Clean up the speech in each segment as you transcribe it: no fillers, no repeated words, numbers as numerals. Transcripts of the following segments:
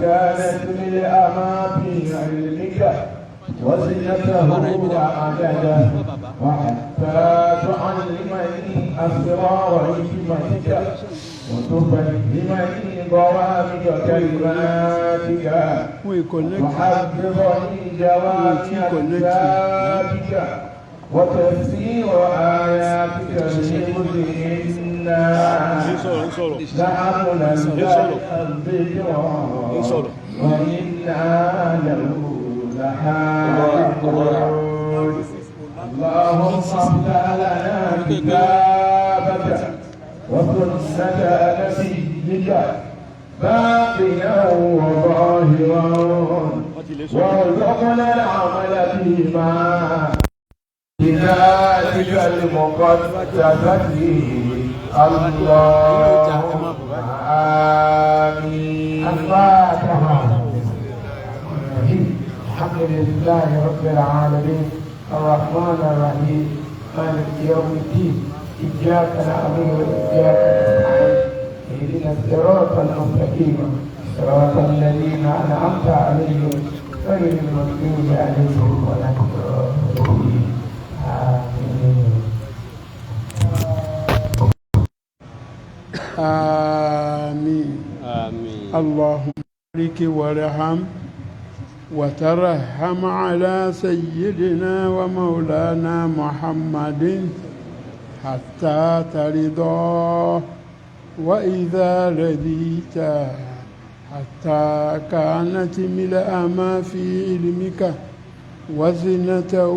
كانت للأمام في علمك وزنته وعدده وحتى تعلمني أسرار حكمتك وتفهمني ضوابط كلماتك وحفظني جوامع كتابك وتفسير آياتك لمذهنا لعملا الذكرى وإنا له لحافظون اللهم افتح لنا كتابك وسنة نبيك باطنا وظاهرا وارزقنا العمل فيما بذاتك المقدسة اللهم آمين. الفاتحة. الحمد لله رب العالمين الرحمن الرحيم مالك يوم الدين إياك نعبد وإياك نستعين اهدنا الصراط المستقيم صراط الذين أنعمت عليهم غير المغضوب عليهم ولا الضالين آمين. آمين. اللهم بارك وارحم وترحم على سيدنا ومولانا محمد حتى ترضى وإذا رضيت حتى كانت ملء ما في علمك وزنته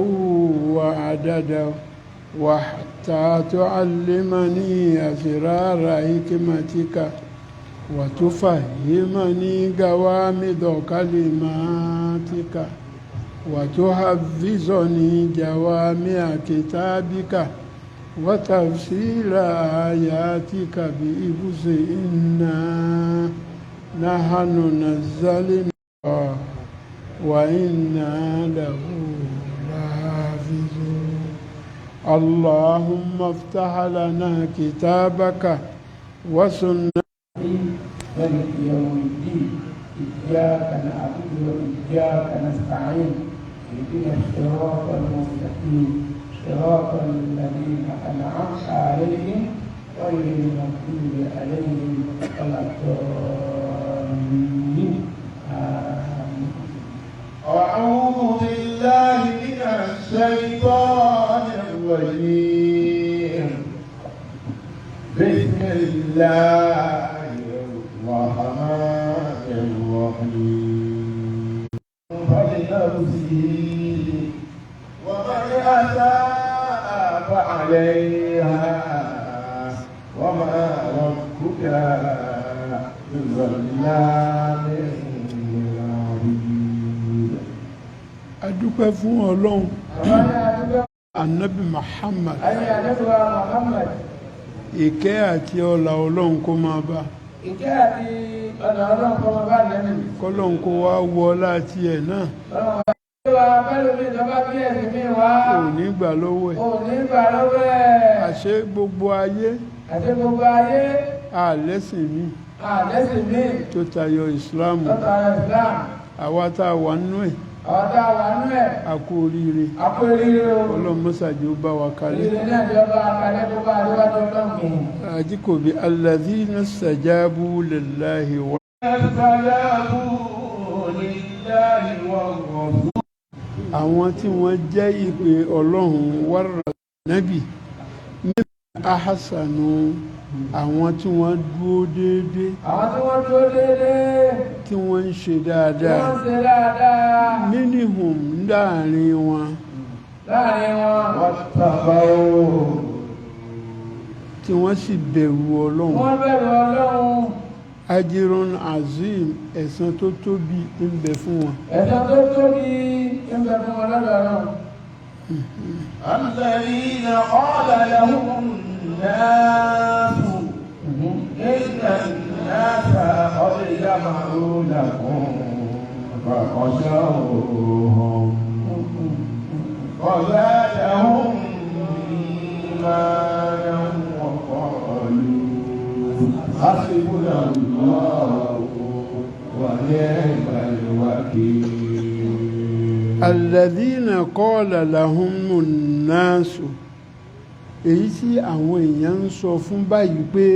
وعدده وحتى تعلمني أسرار حكمتك وتفهمني جوامد كلماتك وتحفظني جوامع كتابك وتفسير آياتك بإبز إنا نحن نزلنا وإنا له لحافظون اللهم افتح لنا كتابك وسنة مالك يوم الدين إياك نعبد وإياك نستعين اهدنا الصراط المستقيم صراط الذين أنعمت عليهم غير المغضوب عليهم ولا الضالين آمين. أعوذ بالله من الشيطان الرجيم بسم الله الرحمن الرحيم فلنفسه ومن أساء فعليها وما ربك بظلام للعبيد. adúpẹ́ fún Ọlọ́run Ànábì Muhammad ìkẹ́ àti ọlá Ọlọ́run kó máa bá ìkẹ́ àti ọ̀nà Ọlọ́run kó máa bá lẹ́nu kọ́lọ́run kó wá wọ láti ẹ̀ náà ò ní gbà lọ́wọ́ ẹ̀ àṣẹ gbogbo ayé àlẹ́sìn mi tó tayọ ìsìláàmù àwa tá a wà nínú ẹ̀ a kú oríire Ọlọ́run mọ́sàájú bá wa kalẹ̀ àjíkòbí alladhina stajabu lillahi wa àwọn tí wọ́n jẹ́ ìpè Ọlọ́run wàrà nábì níbi ahasanu àwọn tí wọ́n dúró déédéé tí wọ́n ń ṣe dáadáa minihum láàrin wọn tí wọ́n sì bẹ̀rù Ọlọ́run ajirun azim ẹ̀san tó tóbi ń bẹ fún wọn. الذين قال لهم الناس إن الناس قد جمعوا لكم فخشوهم وزادهم إيمانا وقالوا حسبنا الله الوكيل الذين قال لهم الناس èyí tí àwọn èèyàn ń sọ fún báyìí pé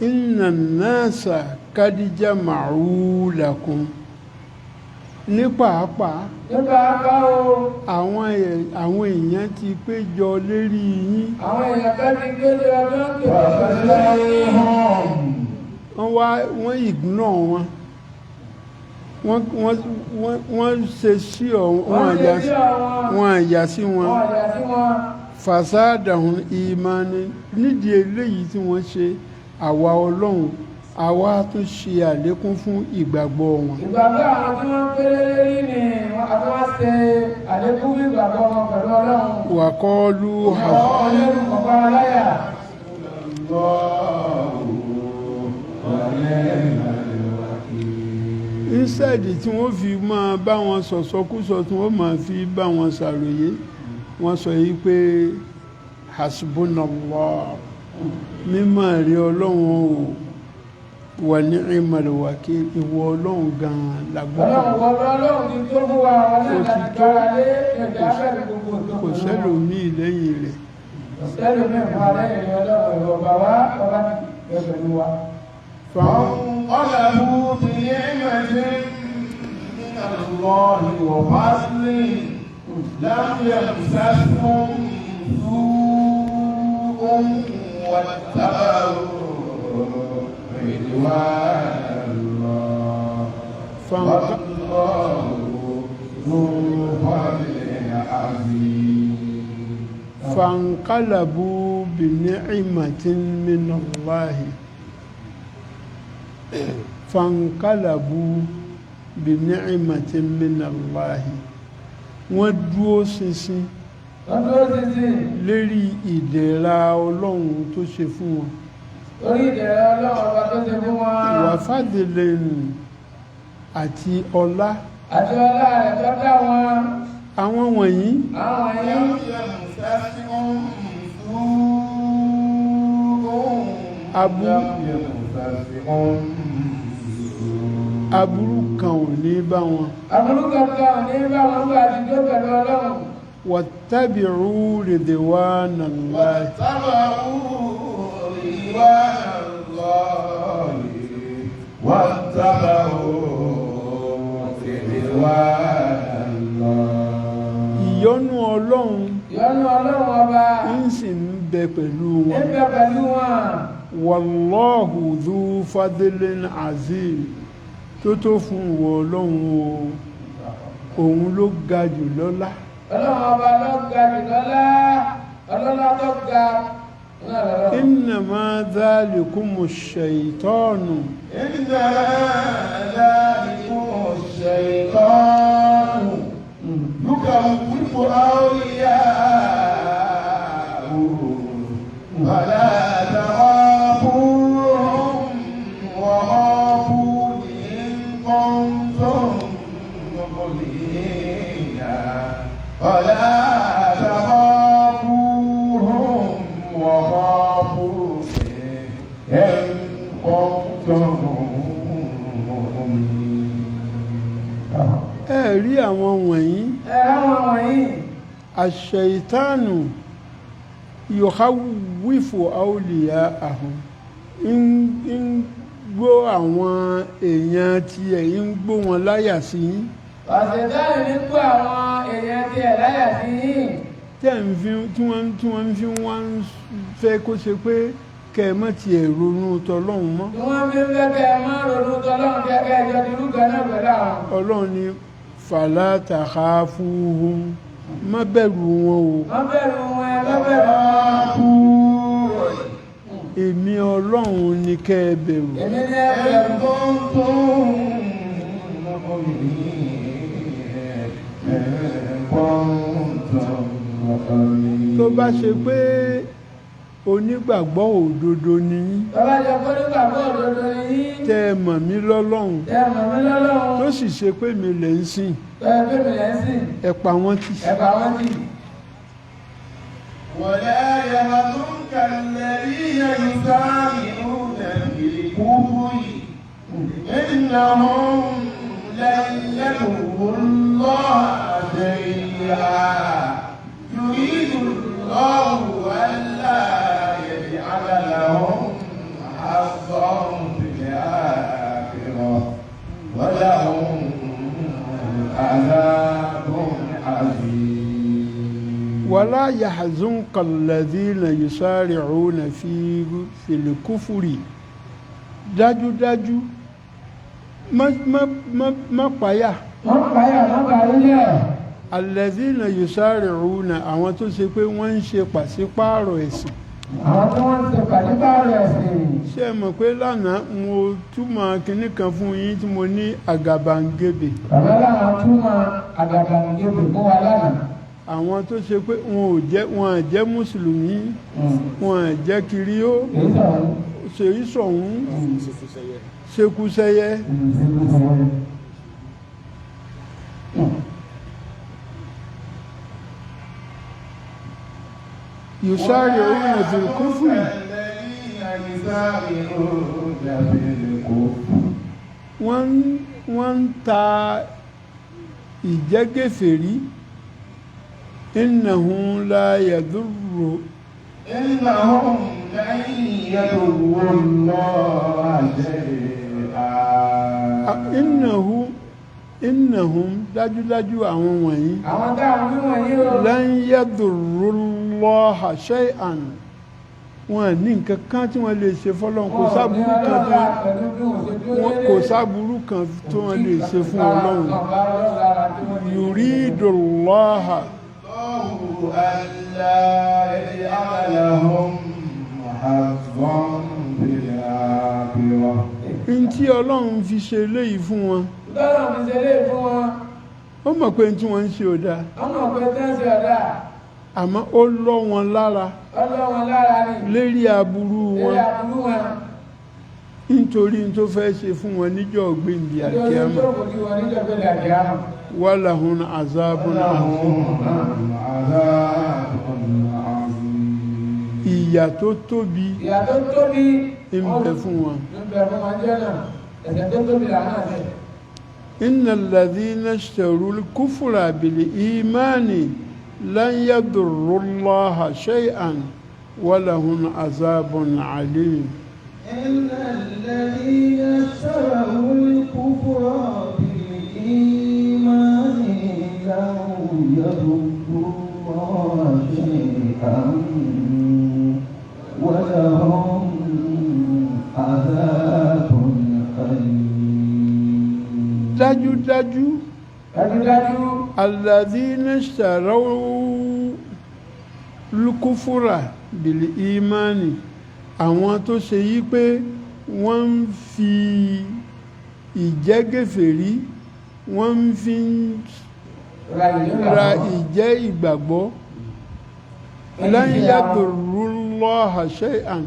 inna nasa qad jama'u lakum ní pàápàá àwọn èèyàn ti péjọ lérí yín wọ́n ignore wọ́n ṣe sí wọn àyà sí wọn fasadahum imani nídìí eléyìí tí wọ́n ṣe àwa ọlọ́run àwa tún ṣe àlékún fún ìgbàgbọ́ wọn. ìgbàgbọ́ àwọn tí wọ́n péré lérí ni àti wọ́n ṣe àlékún fún ìgbàgbọ́ wọn pẹ̀lú ọlọ́run. wa qalu ọlọ́run kọ̀ọ̀kan aláyà. instead tí wọ́n fi máa bá wọn sọ̀sọ́kúsọ tí wọ́n máa fi bá wọn ṣàròyé wọ́n sọ yìí pé hasbunallah mímọ́ rí ọlọ́run o wà ní ìmọ̀lẹ̀wàkí ìwọ ọlọ́run gan-an lágbára kò sẹ́lòmíì lẹ́yìn rẹ̀. فانقلبوا بنعمة من الله وفضل لم يمسسهم سوء واتبعوا رضوان الله والله ذو فضل عظيم فانقلبوا بنعمة من الله فانقلبوا بنعمة من الله wọ́n dúró ṣinṣin lérí ìdẹ̀ra ọlọ́run tó ṣe fún wọn. orí ìdẹ̀ra ọlọ́run ọba tó ṣe fún wọn. wà fàdílẹ̀ àti ọlá. àti ọlá rẹ̀ tó dá wọn. àwọn wọ̀nyí. aburú kan ò ní bá wọn. aburú kan ò ní bá wọn gbà tí tó pẹ̀lú ọlọ́run. wattabi'u ridwanallahi. ìyọ́nú ọlọ́run ọba ń sì ń bẹ pẹ̀lú wọn. ń bẹ pẹ̀lú wọn. wallahu dhu fadlin azim tó fún ìwọ ọlọ́run o òun ló ga jù lọ́lá. ọlọ́run ọba ló ga jù lọ́lá ọlọ́lá tó ga. innama dhalikumu shaytanu. innama dhalikumu shaytanu yukawwifu awliya'ahu fala takhafuhum wa khafuni in kuntum mu'minin fala takhafuhum wa khafuni in kuntum mu'minin. ẹ rí àwọn wọ̀nyí. àṣẹ̀ìtánù yukhawwifu awliya'ahu ń gbó àwọn èèyàn tí ẹ̀ ń gbó wọn láyà sí yín. àṣẹ̀ìtánù ní gbó àwọn èèyàn tí ẹ̀ láyà sí yín. tí wọ́n fi wọ́n fẹ́ kó ṣe pé kẹ́ ẹ má tiẹ̀ ronú tọlọ́hun mọ́. tí wọ́n fi ń fẹ́ kẹ́ ẹ má ronú tọlọ́hun kẹ́kẹ́ ẹjọ́ ti rúgọ náà pẹ̀lú àwọn. ọlọ́run ni fala takhafuhum má bẹ̀rù wọn o. má bẹ̀rù wọn ẹ má bẹ̀rù wọn. èmi ọlọ́run ni kẹ́ ẹ bẹ̀rù. èmi ni ẹ bẹ̀rù. tó bá ṣe pé onígbàgbọ́ òdodo ni yín. tó bá ṣe pé onígbàgbọ́ òdodo ni yín. tẹ́ ẹ mọ̀ mí lọ́lọ́run. tẹ́ ẹ mọ̀ mí lọ́lọ́run. tó sì ṣe pé mi lẹ̀ ń sìn. tẹ́ ẹ pé mi lẹ̀ ń sìn. ẹ pa wọ́n tì. ẹ pa wọ́n tì. ولا يحزنك الذين يسارعون في الكفر إنهم لن يضروا الله شيئا يريد الله ألا يجعل لهم حظا في الآخرة ولهم عذاب عظيم ولا يحزنك الذين يسارعون في الكفر dájúdájú má páyà الذين يسارعون àwọn tó ṣe pé wọ́n ń ṣe pàṣípààrọ̀ ẹ̀sìn àwọn tí wọ́n ń ṣe pàṣípààrọ̀ ẹ̀sìn. ṣé ẹ mọ̀ pé lánàá mo túmọ̀ kinní kan fún yín tí mo ní àgàbàǹgebè. bàbá làwọn túmọ̀ àgàbàǹgebè fún wa lánàá. àwọn tó ṣe pé wọn à jẹ́ mùsùlùmí wọn à jẹ́ kiriyó ṣèyí sọ̀hún ṣekúṣẹyẹ. يسارعون في الكفر wọ́n ń ta ìjẹ́gẹ̀fẹ̀rí إنهم لا يضروا الله شيئا إنهم dájúdájú àwọn wọ̀nyí لن يضروا الله شيئا wọn ní nǹkan kan tí wọ́n lè ṣe fọ́lọ́run kò sáburú kan tí wọ́n lè ṣe fún Ọlọ́run yuridullah alla yaj'alahum hazzan bil akhirah. Ntí Ọlọ́run fi ṣe léyìí fún wọn ó mọ̀ pé tí wọ́n ń ṣe ò dáa àmọ́ ó lọ́ wọn lára lérí aburú wọn nítorí tó fẹ́ ṣe fún wọn níjọ́ gbèǹdì àkíyàmá walahum azabun azim ìyà tó tóbi ń bẹ fún wọn. innal ladhina ishtaru al-kufra bil-imani lan yadurru Allaha shay'an wa lahum azabun alim. innal ladhina ishtaru al-kufra bil-imani lan yadurru Allaha shay'an wa lahum azabun alim. dájúdájú alladhina ishtaraw al-kufra bil-imani àwọn tó ṣe yí pé wọ́n ń fi ìjẹ́gẹ̀fẹ̀rí wọ́n ń fi ra ìjẹ́ ìgbàgbọ́ lan yadurrullaha shay'an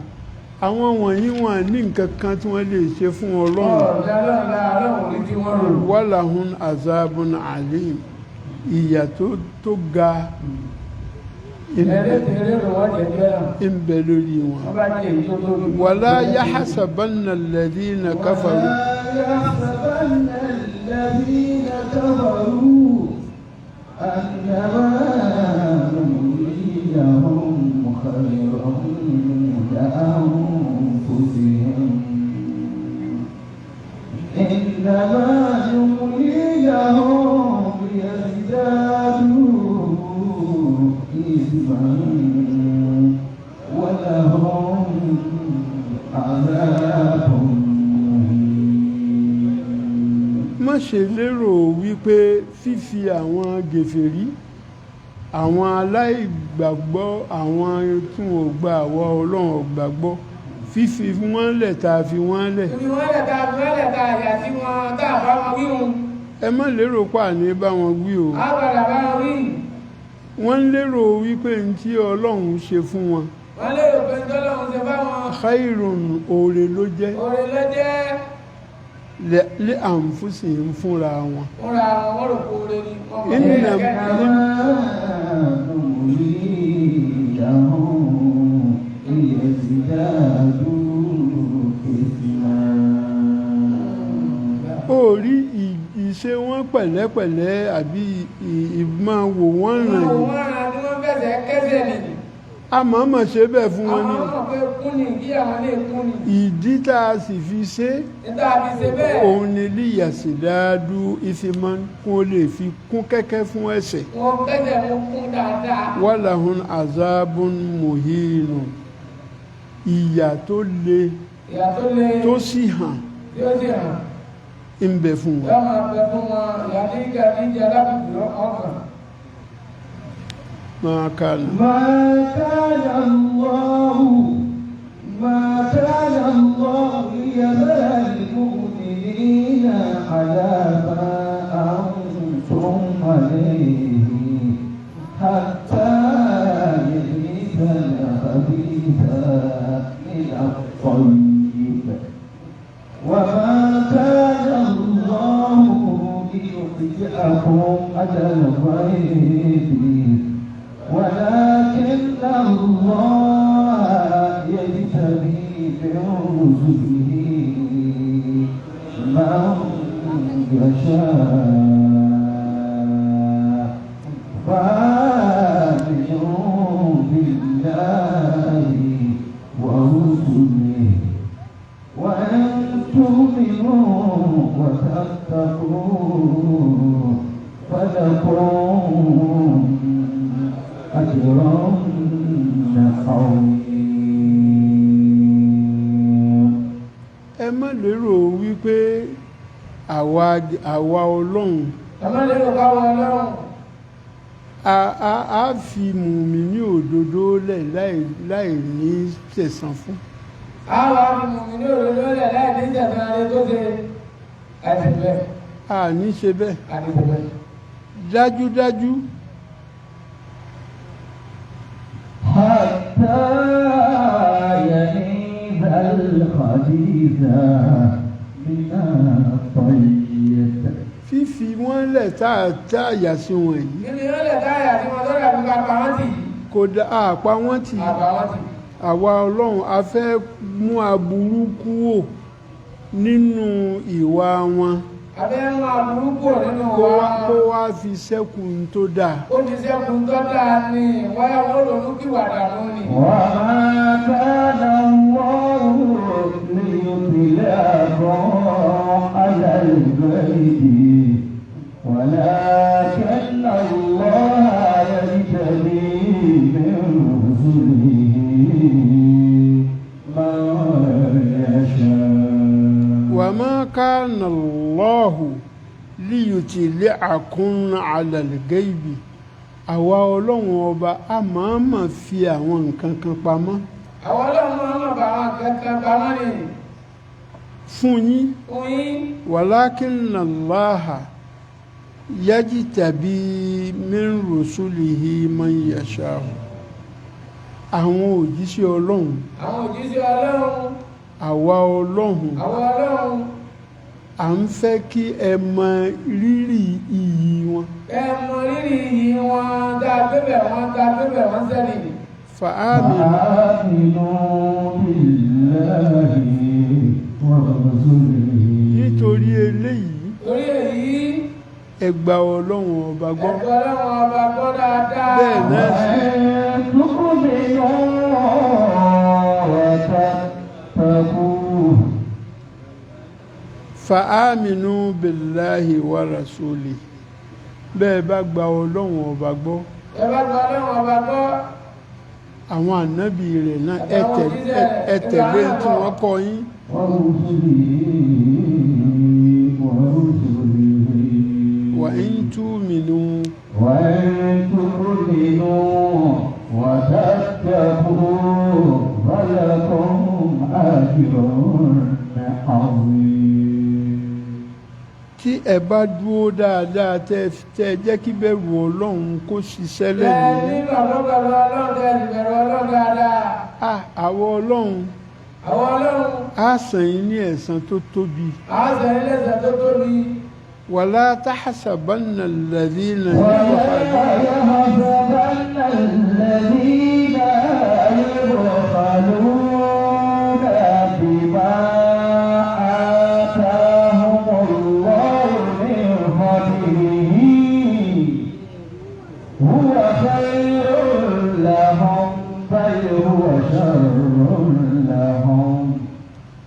àwọn wọ̀nyí wọn ní nǹkan kan tí wọ́n lè ṣe fún Ọlọ́run walahum azabun alim ìyà tó ga ń bẹ lórí wọn. wala yahsabanna alladhina kafaru annama numlihum khayrun لأنفسهم إنما نملي لهم ليزدادوا إثما ولهم عذاب má ṣe lérò wípé fífi àwọn gèfèrí àwọn aláìgbàgbọ́ àwọn tí wọ́n gba àwọ Ọlọ́run ọ̀gbàgbọ́ fífi wọ́n lẹ̀ tá a fi wọ́n lẹ̀ àyà tí wọ́n tá a bá wọn wíhun. ẹ má lérò pa ní bá wọn wí o àgbàdà bá wọn wí. wọ́n lérò wípé ní tí Ọlọ́run ṣe fún wọn wọ́n lérò pé ní Ọlọ́run ṣe bá wọn. khairun oore ló jẹ́ lé àǹfùsì ń fúnra wọn. wọ́n rò kó oore ni wọ́n mọ̀ rí ìṣe wọn pẹ̀lẹ́pẹ̀lẹ́ àbí ìmọ̀ wò wọ́n ràn Àwọn yìí ọmọ ara tí wọ́n fẹsẹ̀ kẹsẹ̀ nìyí. a mọ̀ọ́mọ̀ ṣe bẹ́ẹ̀ fún wọn Àwọn ni ọmọ pé kún ni kí àwọn lè kún ni. ìdí tá a sì fi ṣe Níta fi ṣe bẹ́ẹ̀. òun ni líyàsídáádú ìfimọ́ kó lè fi kún kẹ́kẹ́ fún ẹ̀ṣẹ̀ Wọ́n kẹsẹ̀ mú kún dáadáa. walahun azabun muhinu ìyà tó le Ìyá tó lé tó sì hàn tí ó sì hàn. ń bẹ fún wọn. Yọ́ máa bẹ fún wọn. Ìyá ní ìgbà tí ń jẹ alábùkù ọkàn. máa kà ní. ما كان الله ليذر المؤمنين على ما أنتم عليه حتى يميز الخبيث من الطيب وما كان الله ليطلعكم على الغيب ولكن الله يجتبي برسله من يشاء فآمنوا بالله ورسله وإن تؤمنوا وتتقوا فلكم أجرا عظيما. ẹ má lérò wípé àwa ọlọ́run Ẹ má lérò káwọn ọlọ́run. a fi mùmíní òdodo lẹ̀ láì ní tẹ̀san fún. Àwọn amòmí ní òdodo lẹ̀ láì ní ìjẹ̀sán rẹ̀ tó ṣe àìsàn bẹ́ẹ̀. a ní ṣe bẹ́ẹ̀ Àìsàn bẹ́ẹ̀. dájúdájú حتى يميز الخبيث من الطيب fífi wọ́n lẹ̀ tá a yà sí wọn yìí Níbi yóò lè dáyà tí wọ́n tó dàbí ká pa wọ́n tì. kò dá àpá wọn tì Àbá wọ́n tì. àwa ọlọ́run a fẹ́ mú aburú kúrò nínú ìwà wọn Abẹ́ ń máa burúkú nínú wa. kó wá fi ṣẹ́kù tó dáa. Ó fi sẹ́kùn tó dáa ní wáyà wọ́n ronú kí wàdà mú ni. وما كان الله ليطلعكم على الغيب ولكن الله يجتبي من رسله من يشاء وما كان الله ليطلعكم على الغيب àwa ọlọ́run ọba a máa ma fi àwọn nǹkan kan pamọ́ Àwọn ọlọ́run máa ń bá àwọn kankan pamọ́ ni. fún yín Fún yín. walakinna Allaha yajtabi min rusulihi man yasha'u àwọn òjíṣẹ́ ọlọ́run Àwọn òjíṣẹ́ ọlọ́run. àwa ọlọ́run Àwọn ọlọ́run. à ń fẹ́ kí ẹ mọ rírì iyì wọn Ẹ mọ rírì iyì wọn dá bébẹ̀ wọn sẹ́ni. fa'aminu فآمنوا بالله ورسله nítorí eléyìí Torí èyí, ẹ gba ọlọ́run ọba gbọ́ ẹ̀kọ́ ọlọ́run ọba gbọ́ dáadáa. bẹ́ẹ̀ náà sì fa'aminu billahi wa rasuli bẹ́ẹ̀ bá gba ọlọ́run ọba gbọ́ Ẹ bá gba ọlọ́run ọba gbọ́. àwọn ànábì rẹ̀ náà ẹ tẹ̀lé tí wọ́n kọ́ yín wa in tu'minu وتتقوا فلكم أجر عظيم. tí ẹ bá dúró dáadáa tẹ́ jẹ́ kí bẹ̀rù ọlọ́run kó ṣiṣẹ́ Ẹ lẹ́nu nílò ọlọ́gbọ̀dọ̀ ọlọ́run tẹ́ ìbẹ̀rù ọlọ́run dáadáa. àwọn ọlọ́run Àwọn ọlọ́run. á san yín ní ẹ̀san tó tóbi Àásẹ̀ ilé ẹ̀sẹ̀ tó tóbi. wala tahsabanna alladhina ولا yabkhaluna يحسبن الذين يبخلون بما آتاهم الله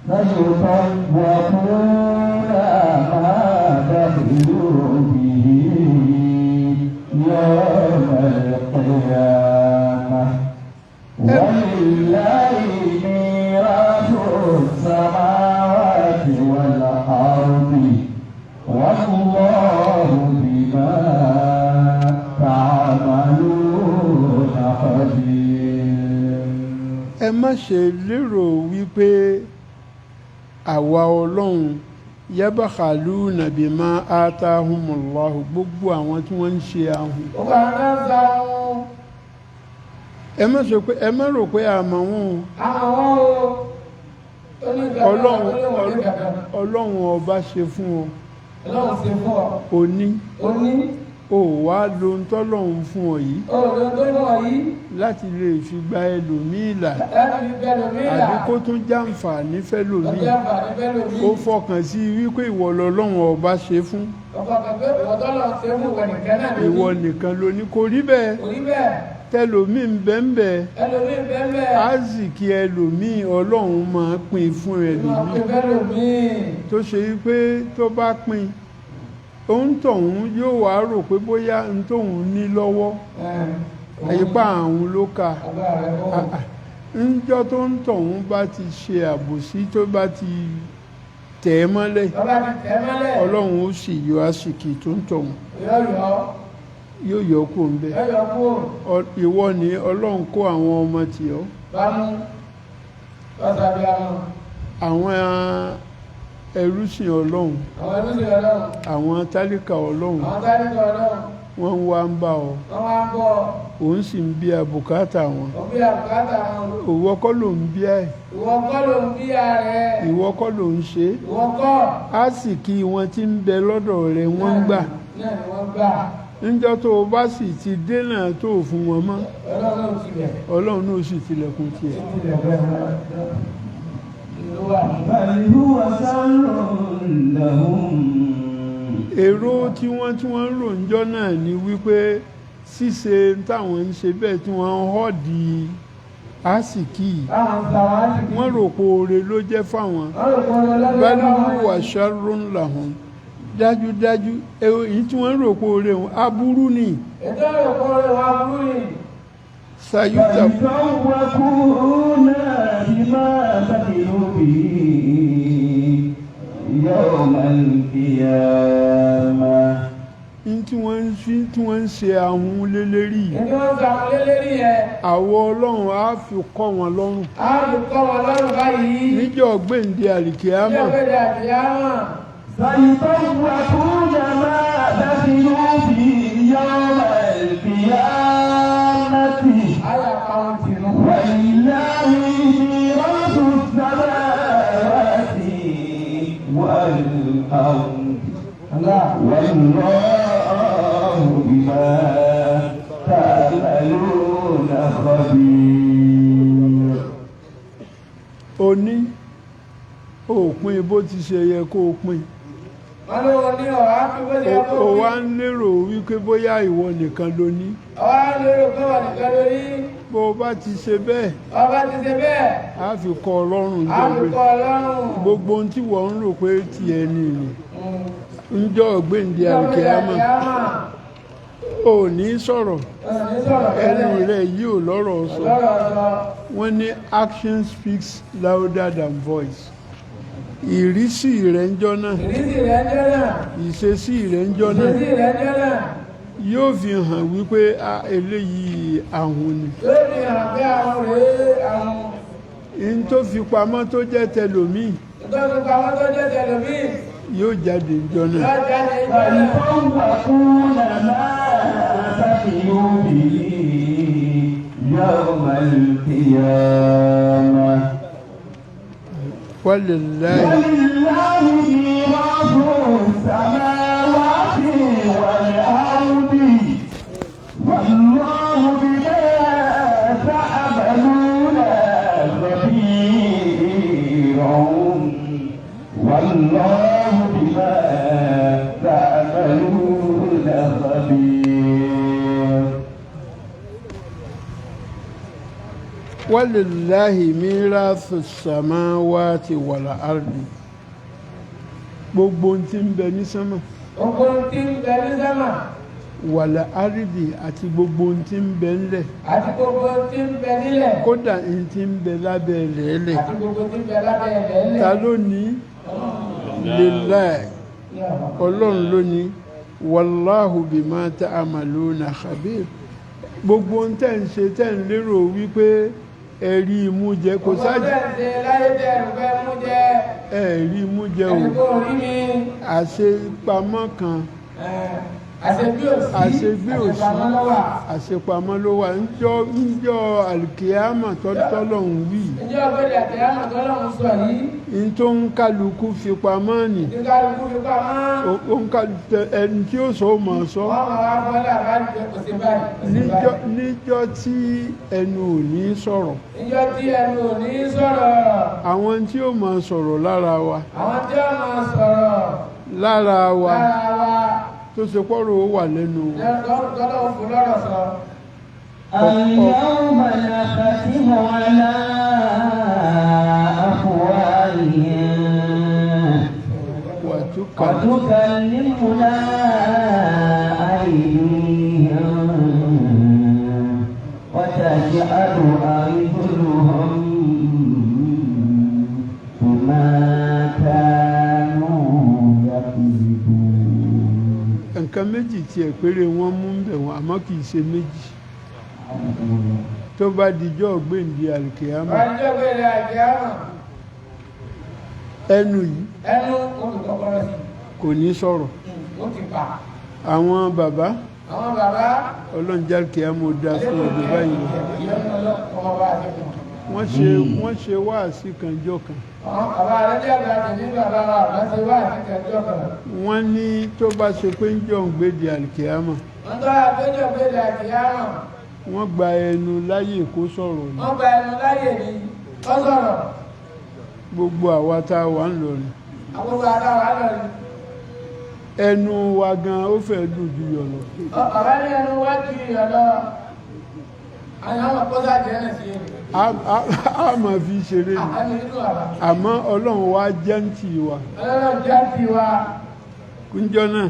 فيطوقون ما بخلوا به يوم القيامة ولله ميراث السماوات والأرض والله بما تعملون خبير. ẹ má ṣe lérò wípé àwa ọlọ́run yabakhalu nàbí má atahumullahu gbogbo àwọn tí wọ́n ń ṣe ahun. ó bá ń sá wọn. ẹ má sọ pé ẹ má rò pé àmọ́ wọn o. àmọ́ wọn o. ọlọ́run ọba ṣe fún ọ. ọlọ́run ṣe fún ọ. òní. òní. o wá lo ń tọ́lọ́run fún ọ yìí. o lo ń tọ́lọ́run ọ yìí. láti lè fi gba ẹlòmíì là. láti fi gba ẹlòmíì là. àbí kó tún jàǹfààní fẹ́lòmíì. ó jàǹfààní fẹ́lòmíì. ó fọkàn sí wípé ìwọ lọ́lọ́run ọba ṣe fún. ọkọ̀ pé ìwọ tọ́lọ́run ṣe fún ìwọ nìkan náà lóní. ìwọ nìkan ló ní kò rí bẹ́ẹ̀. kò rí bẹ́ẹ̀. tẹlòmíì ń bẹ ń bẹ. ẹlòmíì ń bẹ ń bẹ. azìkí ẹlòmíì ọlọ́run máa pín fún ẹlòmíì. tó ṣe wípé tó bá pín òun tọ̀hún yóò wá rò pé bóyá ń tóun ní lọ́wọ́ ipa àwọn ló ka ńjọ́ tó ń tọ̀hún bá ti ṣe àbòsí tó bá ti tẹ̀ ẹ́ mọ́lẹ̀ ọlọ́run ó sì yọ àsìkí tó ń tọ̀hún yóò yọ kó ń bẹ ìwọ ni ọlọ́run kó àwọn ọmọ tì ọ́ àwọn ẹrúsìn ọlọ́run àwọn tálíkà ọlọ́run wọ́n wá ń bá ọ òun sì ń bí àbùkátà wọn ìwọ kọ́ ló ń bí ẹ̀ ìwọ kọ́ ló ń ṣe àsìkí wọn tí ń bẹ lọ́dọ̀ rẹ̀ wọ́n ń gbà níjọ́ tó o bá sì ti dènà tó o fún wọn mọ́ ọlọ́run náà sì tilẹ̀kùn tiẹ̀. بل هو شر لهم. èrò tí wọ́n ń rò níjọ́ náà ni wípé ṣíṣe táwọn ń ṣe bẹ́ẹ̀ tí wọ́n ń họ́ di àsìkí wọ́n rò pé oore ló jẹ́ fáwọn bal huwa sharrun lahum dájúdájú èyí tí wọ́n ń rò pé oore wọn aburú ni. ètò ìrọ̀pọ̀ rẹ̀ wà aburú ni. سيطوقون بما بخلوا به يوم القيامة. tí wọ́n ń ṣe àwọn lélẹ́rí àwọ ọlọ́run á fi kọ́ wọn lọ́rùn báyìí níjọ́ gbèǹde àlìkìyámà. سيطوقون ما بخلوا به يوم القيامة ولله ميراث السماوات والأرض والله بما تعملون خبير. òní òpin bó ti ṣe yẹ kó o pín ó wá ń lérò wípé bóyá ìwọ nìkan ló ní. bó o bá ti ṣe bẹ́ẹ̀ á fi kọ́ ọlọ́run jẹ́ gbogbo ohun tí wọ́n ń rò pé tiẹ̀ nìyí ńjọ́ gbèǹde àlùkìyámà ò ní sọ̀rọ̀ ẹnu rẹ̀ yìí ò lọ́rọ̀ sọ wọ́n ní action speaks louder than voice. ìrísí rẹ̀ ń jọ́ náà ìṣesí rẹ̀ ń jọ́ náà yóò fi hàn wípé eléyìí ahun ni. n tó fi pamọ́ tó jẹ́ tẹlòmíì yóò jáde ń jọ́ náà. يوم القيامة ولله ميراث السماوات والأرض والله بما تعملون خبير والله بما تعملون خبير. walillahi mirasu samawati wal ardi gbogbo tí ń bẹ ní sánmà gbogbo tí ń bẹ ní sánmà wal ardi àti gbogbo tí ń bẹ ńlẹ̀ àti gbogbo tí ń bẹ nílẹ̀ kódà tí ń bẹ lábẹ́ lẹ́lẹ̀ àti gbogbo tí ń bẹ lábẹ́ ilẹ̀ ta ló ní lillahi ọlọ́run ló ní wallahu bima ta'maluna khabir gbogbo ń tẹ́ ń ṣe tẹ́ ń lérò wípé ẹ̀rí imú jẹ kò sáájú ẹ̀rí imú jẹ ò àṣepamọ́ kan àṣegbé òsì àṣepamọ́ ló wà níjọ́ alìkíyàmà tọ́lọ́hún wí níjọ́ ọ̀gbẹ́dẹ̀ àkíyàmà tọ́lọ́hún sọ yìí ní tó ń kálukú fi pamọ́ nì ẹni tí ó sọ ó mọ̀ sọ níjọ́ tí ẹnu ò ní sọ̀rọ̀ àwọn tí ó máa sọ̀rọ̀ lára wa lára wa tó ṣe pọ́rọ̀ ó wà lẹ́nu اليوم نختم على أفواههم وتكلمنا أيديهم وتشهد أرجلهم بما كانوا يكسبون. nǹkan méjì tí ẹ̀ péré wọ́n mú ń bẹ̀ wọ́n àmọ́ kì í ṣe méjì tó bá dijọ́ gbèǹdé àlùkìyámà ẹnu yìí kò ní sọ̀rọ̀ àwọn bàbá ọlọ́njà àlùkìyámà ó dá fún ọjọ́ báyìí wọ́n ṣe wáàsí kanjọ́ kan wọ́n ní tó bá ṣe pé ń jọ ń gbèdé àlùkìyámà wọ́n gba ẹnu láyè kó sọ̀rọ̀ ni gbogbo àwa tá a wà ń lọrin ẹnu wa gan ó fẹ́ dùn ju yọ̀ lọ. ọ̀rẹ́ ní ẹnu wá ju yọ̀ lọ àwọn àpọ́sà jẹ́ ẹ̀ sí ẹni. a máa fi ṣeré ni àmọ́ ọlọ́run wa jẹ́ ń tì wa. ọlọ́run jẹ́ ń tì wa. níjọ́ náà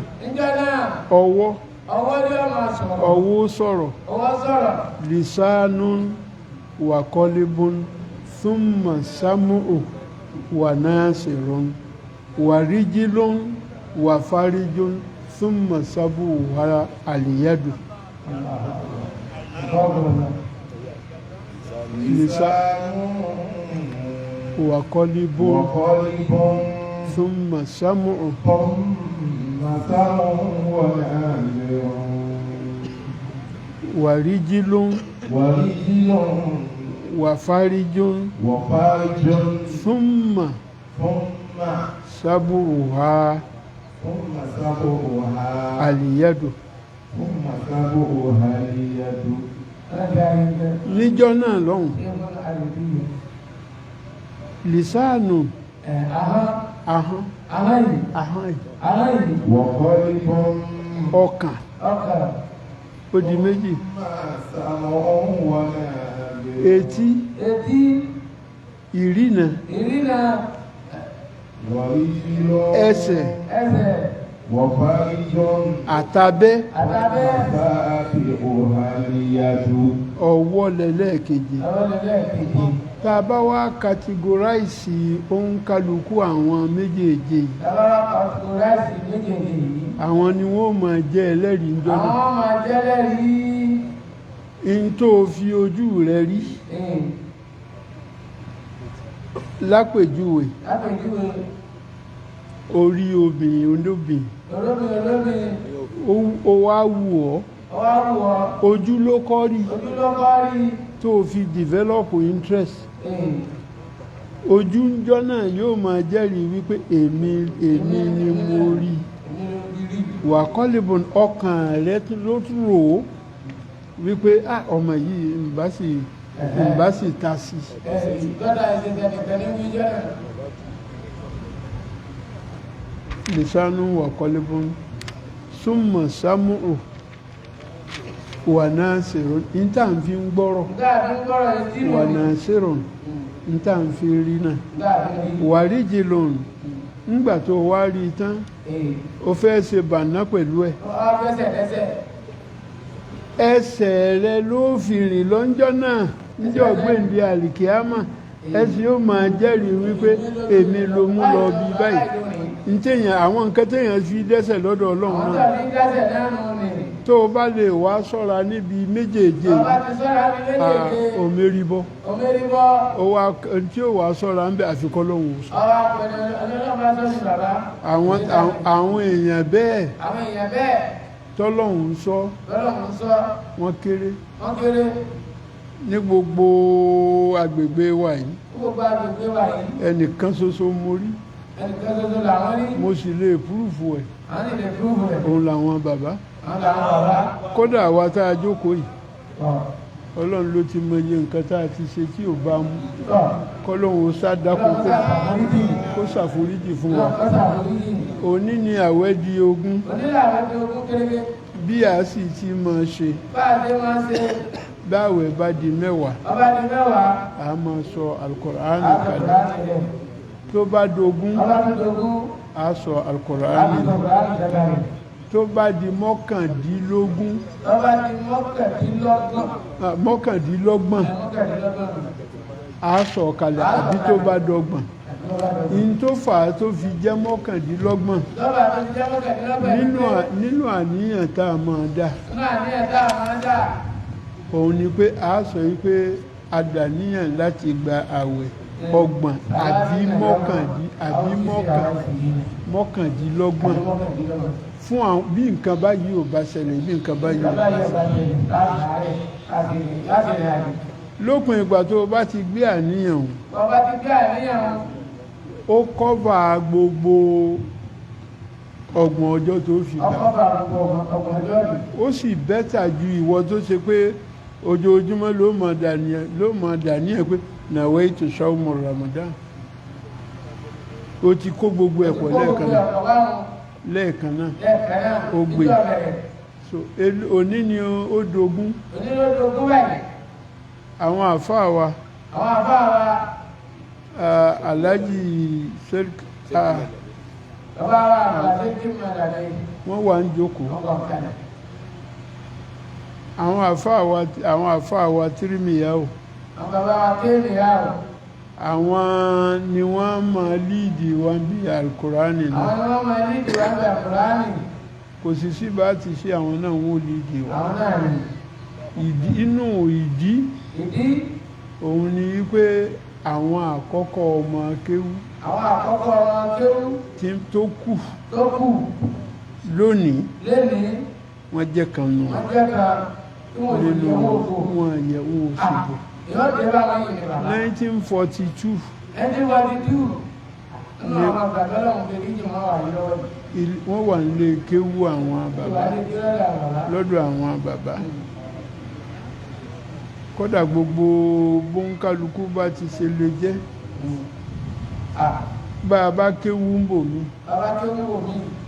ọwọ́ ni ó máa sọ̀rọ̀. ọwọ́ sọ̀rọ̀. ọwọ́ sọ̀rọ̀. lisanun wa qalbun thumma sam'u wa nasirun wa rijlun wa farijun thumma sabu wa aliyadu. lisanun wa qalbun thumma sam'u warijilun wafarijun thumma sabuha aliyadu níjọ́ náà lọ́hùn lisanu ahọ́n ọkàn ó di méjì etí ìrìnà ẹsẹ̀ àtàbẹ́ ọwọ́ lẹ́lẹ́kejì tá a bá wá kàtígóráìsì òǹkàlùkù àwọn méjèèjì àwọn ni wọ́n máa jẹ́ ẹlẹ́rìí ńjọ́nà in tó fi ojú rẹ̀ rí lápèjúwe orí obìnrin olóbìnrin ó wá wù ọ́ ojú ló kọ́ rí tó fi develop interest ojú ńjọ́ náà yóò máa jẹ́rìí wípé èmi ni mo rí wà kọ́lébùn ọkàn rẹ̀ ló tún rò ó wípé ọmọ yìí ìbá sì ta sí lisanu wà kọ́lébùn súnmọ̀ sámúrò wà náà sèrò ní tá à ń fi ń gbọ́rọ̀ wà náà sèrò ní tá à ń fi rí náà wà ríjì lòun ńgbà tó wá rí tán ó fẹ́ ṣe bàná pẹ̀lú ẹ̀ ẹsẹ̀ rẹ ló fi rìn lọ́jọ́ náà níjọ́ gbèǹde àlìkíámà ẹsẹ̀ yóò máa jẹ́rìí wípé èmi ló mú lọ bí báyìí ntẹ̀yàn àwọn nǹkan tẹ̀yàn fi dẹ́ṣẹ̀ lọ́dọ̀ ọlọ́run náà tó o bá lè wá ṣọ́ra níbi méjèèjì òmèrìbọ ó wá tí ó wá ṣọ́ra ń bẹ àfikọ́ lọ́hùn sọ àwọn èèyàn bẹ́ẹ̀ tọ́lọ́hùn sọ wọ́n kéré ní gbogbo agbègbè wa yìí ẹnìkan ṣoṣo mo rí mo sì lè púrùfù ẹ̀ òun làwọn bàbá kódà wa tá a jókòó yìí ọlọ́run ló ti mọ iye nǹkan tá a ti ṣe tí ò bá mú kọ́lọ́run ó sádàkó kó ṣàforíjì fún wa òní ni àwẹ̀ di 20 bí a sì ti máa ṣe báwẹ̀ bá di 10 a máa sọ Al-Qur'ani kalẹ̀ tó bá dogun a sọ Al-Qur'ani tó bá di 19 mọ́kàndínlọ́gbọ̀n a sọ kalẹ̀ àbí tó bá dọ́gbọ̀n in tó fà á tó fi jẹ́ 19 nínú àníyàn tá a máa dá òun ni pé a sọ wípé a dàníyàn láti gba àwẹ̀ 30 àbí mọ́kàndínlọ́gbọ̀n fún àwọn bí nǹkan báyìí ò bá ṣẹlẹ̀ bí nǹkan báyìí ò bá ṣẹlẹ̀ lópin ìgbà tó o bá ti gbé àníyàn ó kọ́bà gbogbo ọgbọ̀n ọjọ́ tó fi gbà ó sì bẹ́tà ju ìwọ tó ṣe pé ojoojúmọ́ ló mọ̀ dàníyàn pé nawaitu sawmu Ramadan ó ti kó gbogbo ẹ̀pọ̀ lẹ́ẹ̀kan náà ó gbé so òní ni ó dogun àwọn àfáà wa aláàjì wọ́n wà ń jókòó àwọn àfáà wa Tirmiyyahu àwọn ni wọ́n máa líìdì wọn bí Al-Qur'ani náà kò sì sí bá ti ṣe àwọn náà wọ́n líìdì wọn inú ìdí òun ni wípé àwọn àkọ́kọ́ ọmọ kéwú tí tó kù lónìí wọ́n jẹ́ kan nù nínú wọn àyẹ̀wò òṣèlú 1942 wọ́n wà nílé kéwú àwọn bàbá lọ́dọ̀ àwọn bàbá kódà gbogbo bóńkálukú bá ti ṣe lè jẹ́ bá a bá kéwú ń bò mí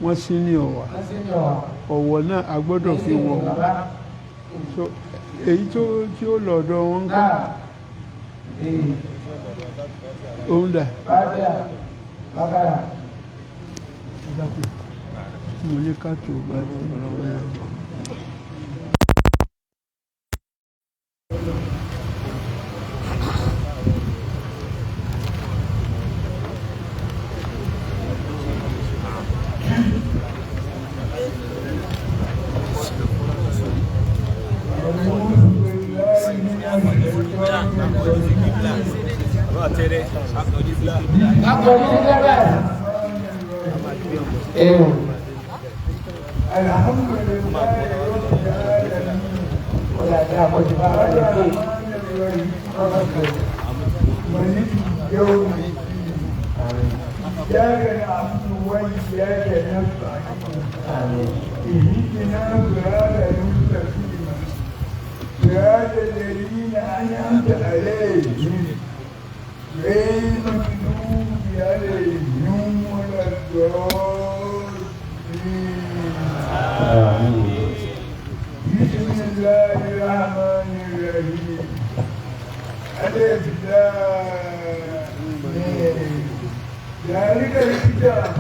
wọ́n sí ní ọ̀wọ̀ náà a gbọ́dọ̀ fi wọ̀ so èyí tí ó lọ́dọ̀ wọn ń kọ́ òun dà mo ní ká tó bá tí ألف ذلك الكتاب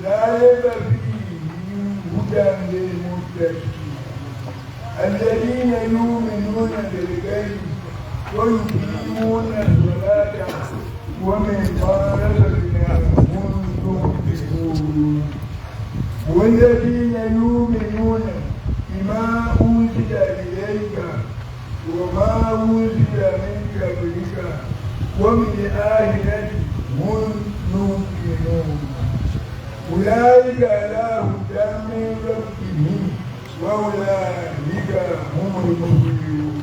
لا ريب فيه هدى للمتقين الذين يؤمنون بالغيب ويقيمون الصلاة ومما رزقناهم ينفقون والذين يؤمنون بما أنزل إليك وما أنزل من قبلك وبالآخرة هم يوقنون أولئك على هدى من ربهم وأولئك هم المفلحون.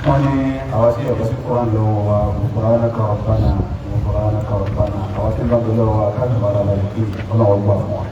wọ́n ní àwọn tí ọ̀gá sí kúrán lọ́wọ́ wa Ghufranaka Rabbana Ghufranaka Rabbana àwọn tí ń bá gbé lọ́wọ́ wa káàkiri ara rẹ̀ kí ọlọ́wọ́ gbà fún wa.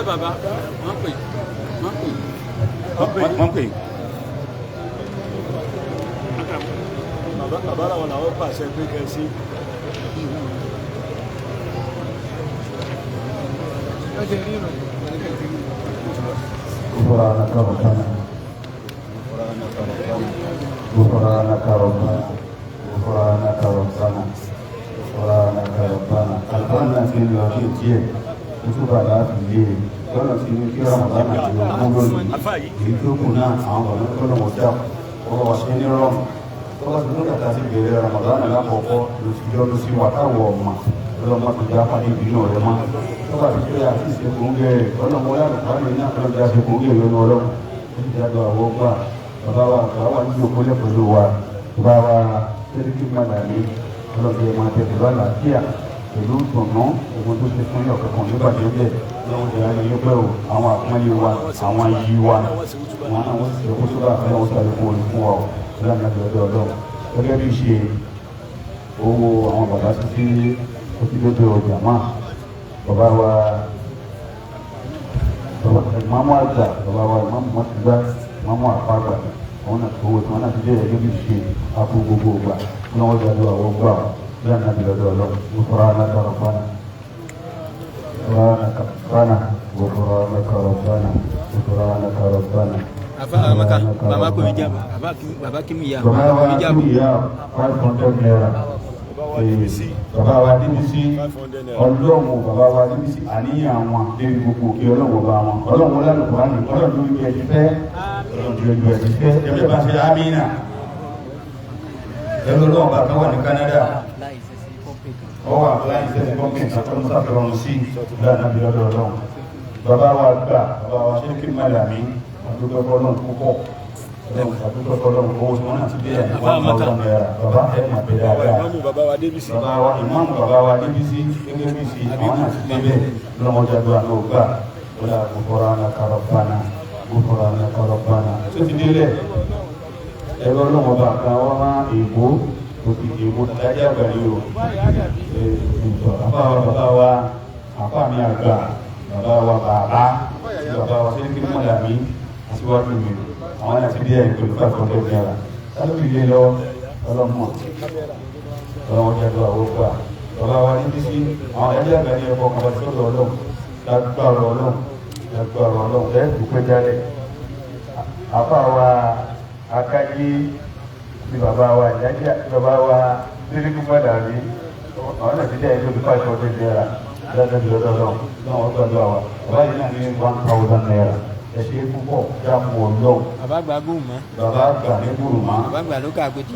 bàbá wọ́n pè bàbá làwọn làwọn pàṣẹ pé kẹsí. Ghufranaka Rabbana Ghufranaka Rabbana Ghufranaka Rabbana Ghufranaka Rabbana Al-Qur'an ti ń lọ sí díẹ̀ nítorí láti yé lọ́nà tí ní kí Ramadan àti ọgbọ́n lónìí èyí tó kù náà àwọn ọ̀nà tó lọ́wọ́ dá ọwọ́ wa sí ní rọ́ọ̀mù tọ́wọ́ tí lókè àti bẹ̀rẹ̀ Ramadan lákọ̀ọ́kọ́ ló ti jọ́ ló sí wà táwọ̀ ọ̀mà ọlọ́mọ tó já pàdé ìbínú rẹ̀ mọ́ tọ́wọ́ àti pé àti ìṣègùn gẹ̀rẹ̀ ọlọ́mọ yàtọ̀ náà lọ́jà ìṣègùn gẹ̀rẹ̀ lọ́nà ọlọ́run ó ti jáde àwọn gbà bàbá wa àgbà ní òkúlẹ̀ pẹ̀lú wa bàbá wa tẹ́lifí padà ní ọlọ́dẹ máa tẹ̀ pẹ̀lú àlàáfíà pẹ̀lú ìtọ̀nà ogun tó ṣe fún yọ̀ kankan nígbà tó bẹ̀ lọ́wọ́ ìyá ni yóò pẹ́ o àwọn àpọ́nlé wa àwọn iyì wa wọn náà wọ́n ti ṣe kó sóbà fún wọn sáré fún olùkún wa o lánàá lọ́dọ̀ ọlọ́run gẹ́gẹ́ bí ṣe owó àwọn bàbá títí ó ti lóde ọjà máa bàbá wa ìmáàmù àgbà bàbá wa ìmáàmù mọ́tìgbà ìmáàmù àfàgbà àwọn náà owó tí wọ́n náà ti dé ẹgbẹ́ bí ṣe àpò gbogbo ògbà tí wọ́n jáde àwọn gbà lẹ́yìn náà bìlọ́dọ̀ ọlọ́ غفرانك ربنا غفرانك ربنا غفرانك ربنا غفرانك ربنا Maka, mama ko mi jab, baba ki mi ya, bàbá wa mi jab. kí ìyá 500 naira bàbá wa DBC ọlọ́run bàbá wa DBC àníyàn wọn lérí gbogbo kí ọlọ́run bá wọn ọlọ́run lálùkọ́ àná ọlọ́run ló ń jẹ ẹ̀jífẹ́ ọlọ́run ló ń jẹ ẹ̀jífẹ́ ẹ̀jẹ̀ bá ṣe amínà ẹ̀rọ ọlọ́run bá kan wà ní Canada ọwọ́ àpláyé sẹ́sì kọ́mpìnì àtọ́mọ́sáfẹ́ràn sí lánàá bí lọ́dọ̀ ọlọ́run bàbá wa gbà bàbá wa ṣe kí mẹ́làmí àdúgbò ọlọ́run púpọ̀ àdúgbò ọlọ́run owó tí wọ́n náà ti bẹ́ẹ̀ 1,000 naira bàbá ẹ̀ máa bẹ̀rẹ̀ àgbà Baba wa DBC. ìmáàmù bàbá wa DBC gẹ́gẹ́ bí sí àwọn náà ti bẹ́ẹ̀ lọ́mọdé àná gbà wọlé غفرانك ربنا غفرانك ربنا tó ti délẹ̀ ẹ̀rọ ọlọ́mọba kan wọ́n máa èkó òkè èkó dájá àgbàlẹ̀ o bàbá wa àpá mi àgbà bàbá wa bàbá wa sẹ́ni kí n mọ̀lá mi síwájú mi àwọn àti bí ẹ̀ pẹ̀lú 500 naira sálóbi lé lọ ọlọ́mọ ọlọ́mọ jáde àwọn gbà bàbá wa ní bísí àwọn ẹgbẹ́ àgbàlẹ̀ ẹ̀kọ́ kan bá ti sọ́dọ̀ ọlọ́m lágbára ọlọ́m ẹ̀ dùpẹ́ jálẹ̀ àpá wa akájí ní bàbá wa ìyájá bàbá wa síríkú padà rí àwọn àti bí ẹ̀ pẹ̀lú 500 naira láti bí ọ̀dọ̀ ọlọ́m náà wọ́n gbàdúrà wa bàbá yìí náà ní 1,000 naira ẹ̀ṣẹ̀ púpọ̀ dáàbò ọlọ́m Baba gba gùn mọ́. bàbá gbà ní gbùrù mọ́ Baba gba ló kà pé tí.